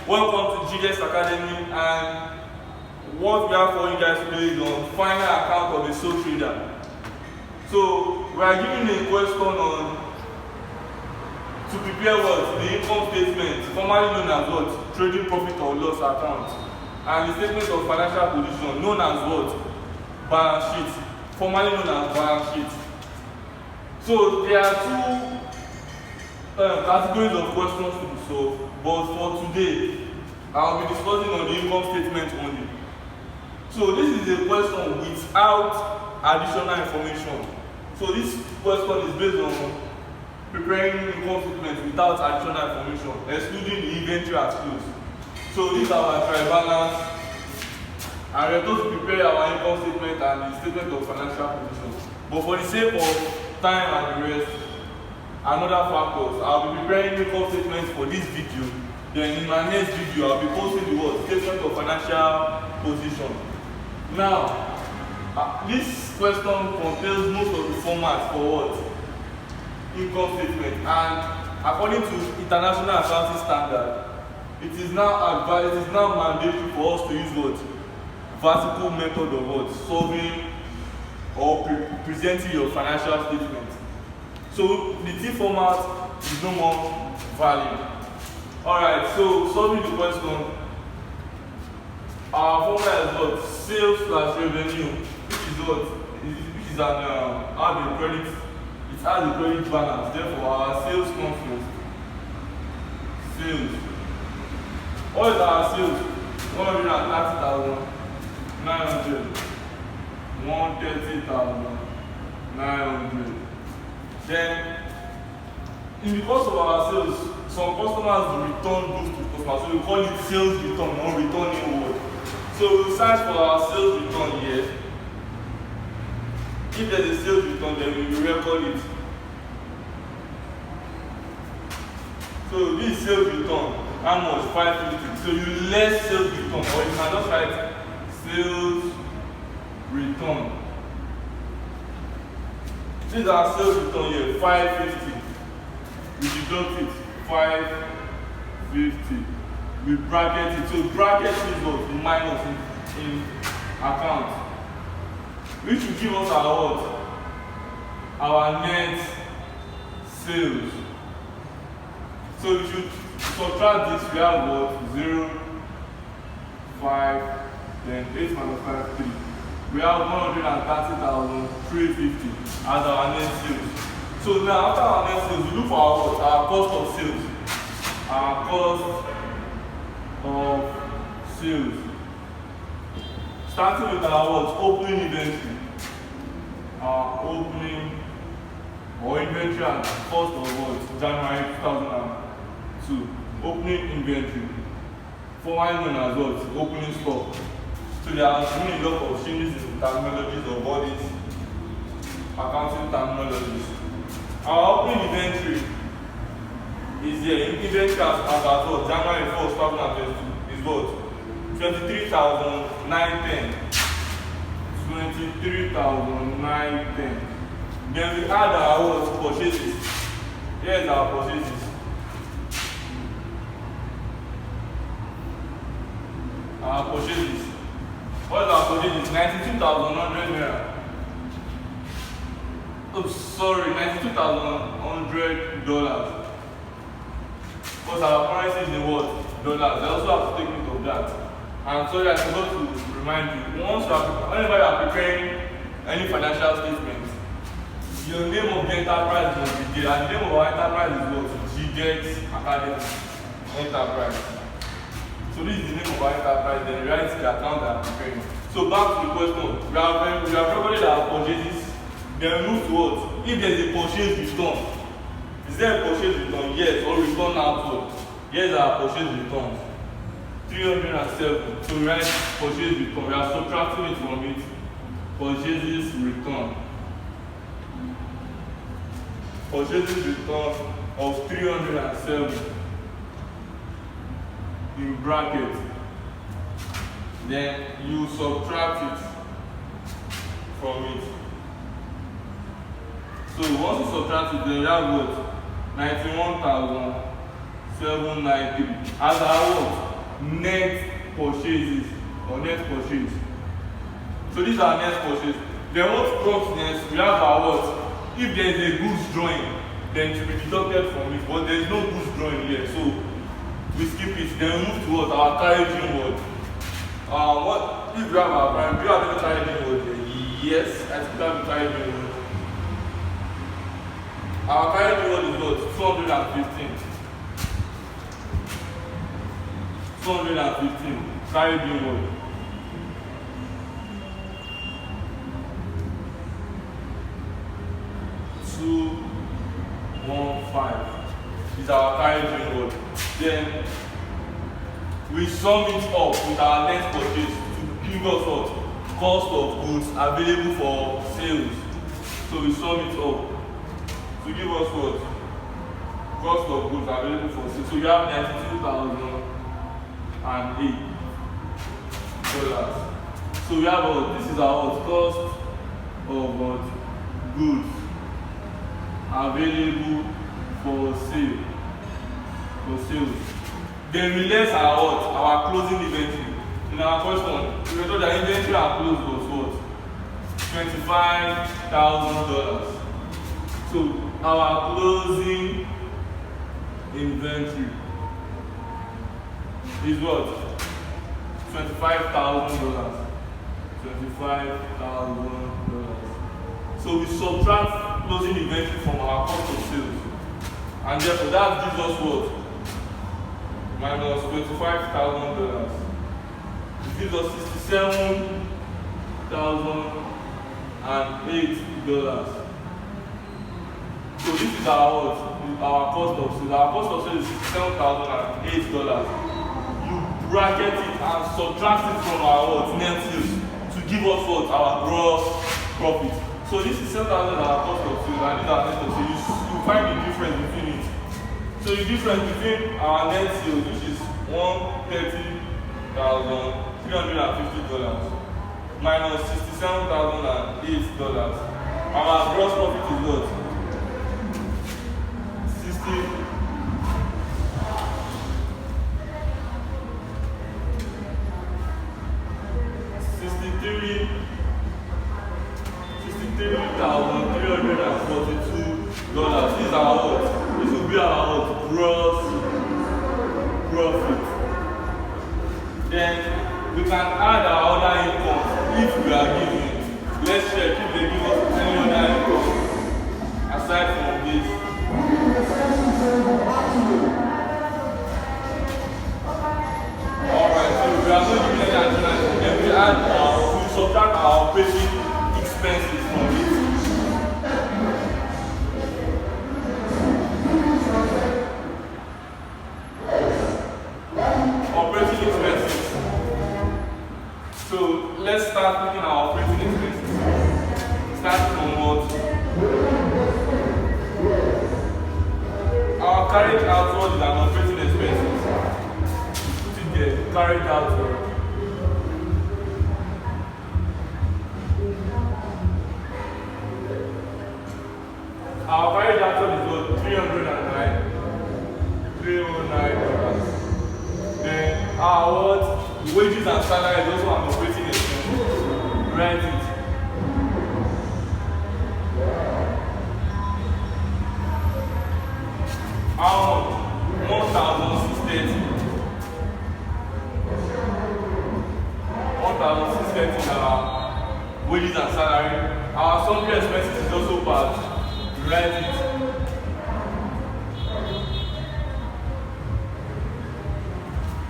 Welcome to GS Academy, and what we have for you guys today is on final account of a sole trader. So we are giving a question on to prepare what the income statement, formerly known as what trading profit or loss account, and the statement of financial position known as what balance sheet, formerly known as balance sheet. So there are two categories of questions to be solved, but for today I will be discussing on the income statement only. So this is a question without additional information. So this question is based on preparing income statement without additional information, excluding the inventory at close. So these are our trial balance, and we are going to prepare our income statement and the statement of financial position. But for the sake of time and the rest and other factors, I'll be preparing income statements for this video. Then in my next video, I'll be posting the word statement of financial position. Now, this question contains most of the formats for what income statement, and according to international accounting standard, it is now mandatory for us to use what vertical method of what solving or presenting your financial statement. So the T format is no more valid. Alright, so solving the question, our formula is what sales plus revenue, which is an credit. It has a credit balance. Therefore, our sales comes first. Sales. What is our sales? 130,900. 130,900. Then, in the course of our sales, some customers return goods to customers, so we call it sales return or returning word. So we search for our sales return here. If there is a sales return, then we will record it. So this sales return, how much? 550. So you less sales return, or you can just write sales return. This is our sales return here, 550. We deduct it, 550. We bracket it. So bracket is what? Minus in account, which will give us our what? Our net sales. So we should subtract this. We have what? 0, 5, then 8 minus 5, 3. We have 130,350 as our net sales. So now after our net sales, we look for our what? Our cost of sales. Our cost of sales. Starting with our what? Opening inventory. Our opening or inventory at 1st of what? January 2002. Opening inventory. Formerly known as what? Opening stock. So there are a lot of changes in terminologies of all these accounting terminologies. Our opening inventory is here. Inventory as at what? January 1st, 2022 is what? 23,910. 23,910. Then we add our purchases. Here's our purchases. Our purchases. What is our purchases? 92,100 naira. Oh, sorry, $92,100. Because our currency is in what? Dollars. I also have to take note of that. And sorry, I forgot to remind you, whenever you are preparing any financial statement, your name of the enterprise must be there. And the name of our enterprise is what? GS Academy Enterprise. So this is the name of our enterprise, then we write the account that I'm preparing. So back to the question, we have recorded our purchases, then move to what? If there is a purchase return, is there a purchase return? Yes, or return outward. Here's our purchase returns. 307. So we write purchase return. We are subtracting it from it. Purchases return. Purchases return of 307 in bracket. Then you subtract it from it. So once you subtract it, then you have what? 91,793 as our what? net purchases or net purchase. So these are net purchase. Then what comes next? We have our what? If there is a goods drawing, then it will be deducted from it, but there is no goods drawing here, so we skip it. Then we move to what? Our carrying word. What if we have our prime? Do you have any carrying word here? Yes, I think we have a carrying word. Our carrying word is what? 215. 215. Carrying word. Is our carrying word. Then we sum it up with our net purchase to give us what? Cost of goods available for sales. So we sum it up to give us what? Cost of goods available for sales. So you have $92,008. So we have what? This is our cost of what? Goods available for sale. Then we less our what? Our closing inventory. In our question, we were told that inventory and close was what? $25,000. So our closing inventory is what? $25,000. $25,000. So we subtract closing inventory from our cost of sales, and therefore that gives us what? Minus $25,000. It gives us $67,008. So this is our what? Our cost of sales. Our cost of sales is $67,008. You bracket it and subtract it from our what? Net sales to give us what? Our gross profit. So this is 7,000 our cost of sales, and these are net of sales. You find the difference between it. So the difference between our net sales, which is $130,350, minus $67,008. Our gross profit is what? 63,342. This is our what? This will be our what? Gross profit. Then we can add our other income if we are given. Let's check if they give us any other income aside from this. Alright, so we are not given any additional, then we add we subtract our operating expenses from it. Operating expenses. So let's start looking at our operating expenses. Start from what? Our carried out what is an operating expenses. Put it there. Carried out what? Our carried out is what? $309. Then our what? Wages and salary is also an operating expense. Write it. How much? 1,630. 1,630 is our wages and salary. Our sundry expenses is also part. Write it.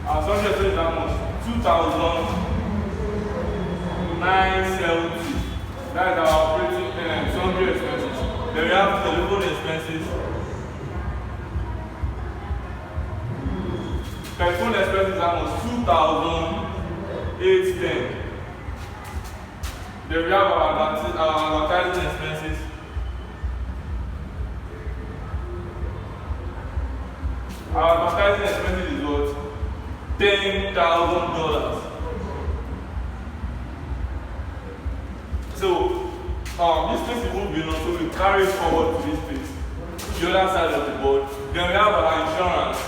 Our sundry expenses is how much? 2,970. That is our operating sundry expenses. Then we have telephone expenses. Telephone expenses is how much? 2,810. Then we have our advertising expenses. Our advertising expenses is what? $10,000. So this place is moving on, so we carry it forward to this place, the other side of the board. Then we have our insurance.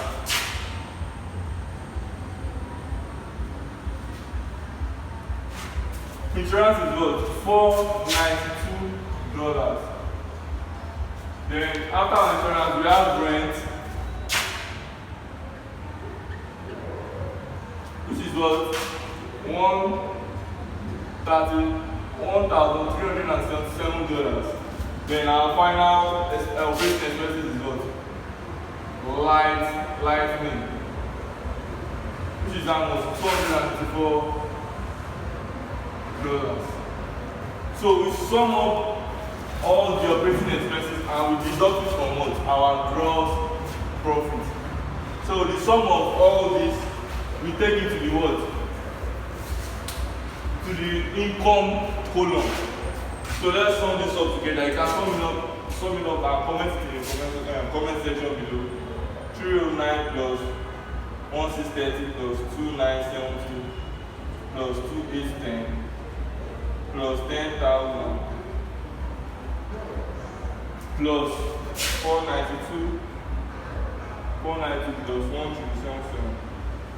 Insurance is what? $492. Then after insurance, we have rent, which is what? $1,377. Then our final operating expenses is what? Lightning, which is almost $254. So we sum up all the operating expenses and we deduct it from what? Our gross profit. So the sum of all this, we take it to the what? To the income column. So let's sum this up together. You can sum it up and comment it in the comment section below. 309 plus 1630 plus 2972 plus 2810 plus 10,000 plus 492 plus 1377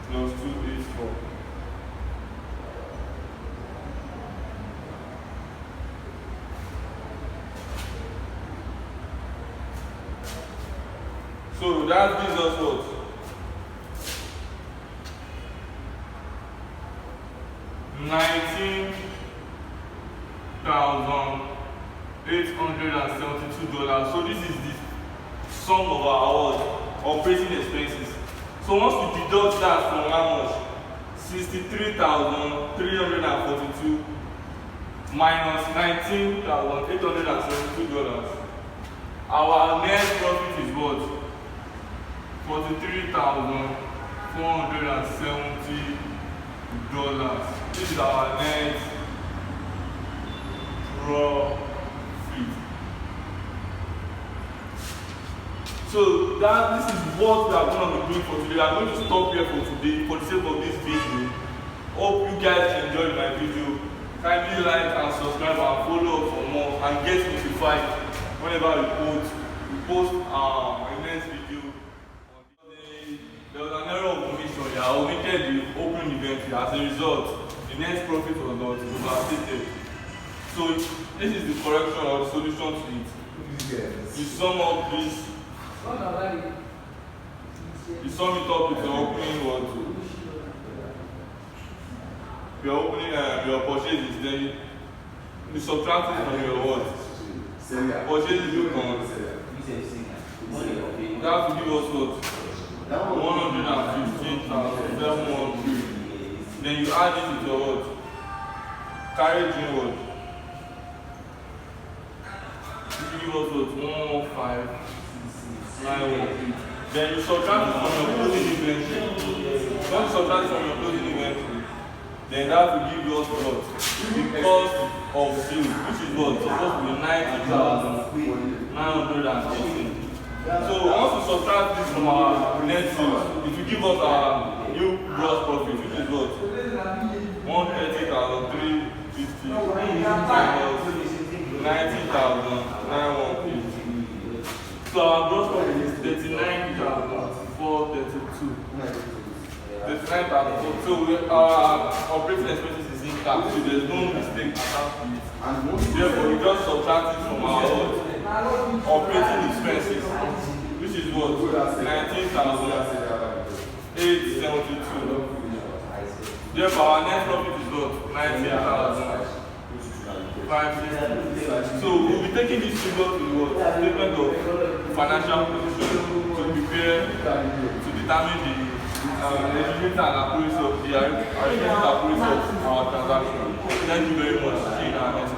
plus 284. So that gives us what? $19,872. So this is the sum of our operating expenses. So once we deduct that from how much? 63,342 minus $19,872. Our net profit is what? $43,470. This is our net profit. So this is what we are going to be doing for today. We are going to stop here for today for the sake of this video. Hope you guys enjoyed my video. Kindly like and subscribe and follow up for more and get notified whenever we post our next video. There was an error of omission. I omitted the opening event. As a result, the net profit was not overstated. So this is the correction or the solution to it. You sum up this. You sum it up with your opening what? Your opening your purchases, then you subtract it from your what? Purchases you can. That will give us what? 115,700. Then you add it with your what? Carriage in what? This will give us what? 115,913. Then you subtract it from your closing inventory. When you subtract it from your closing inventory, then that will give us what? The cost of sales, which is what? Supposed to be 90,918. So once we subtract this from our net sales, it will give us our new gross profit, which is what? 130,350 minus 90,950. So our gross profit is 39,432. 39,000. So our operating expenses is intact, so there's no mistake attached to it. Therefore, we just subtract it from our operating expenses, which is what? 19,872. Therefore, our net profit is what? 19,560. So we'll be taking this figure to the what? Statement of financial position to prepare to determine the eligibility and accuracy of our transaction. Thank you very much. See you in our next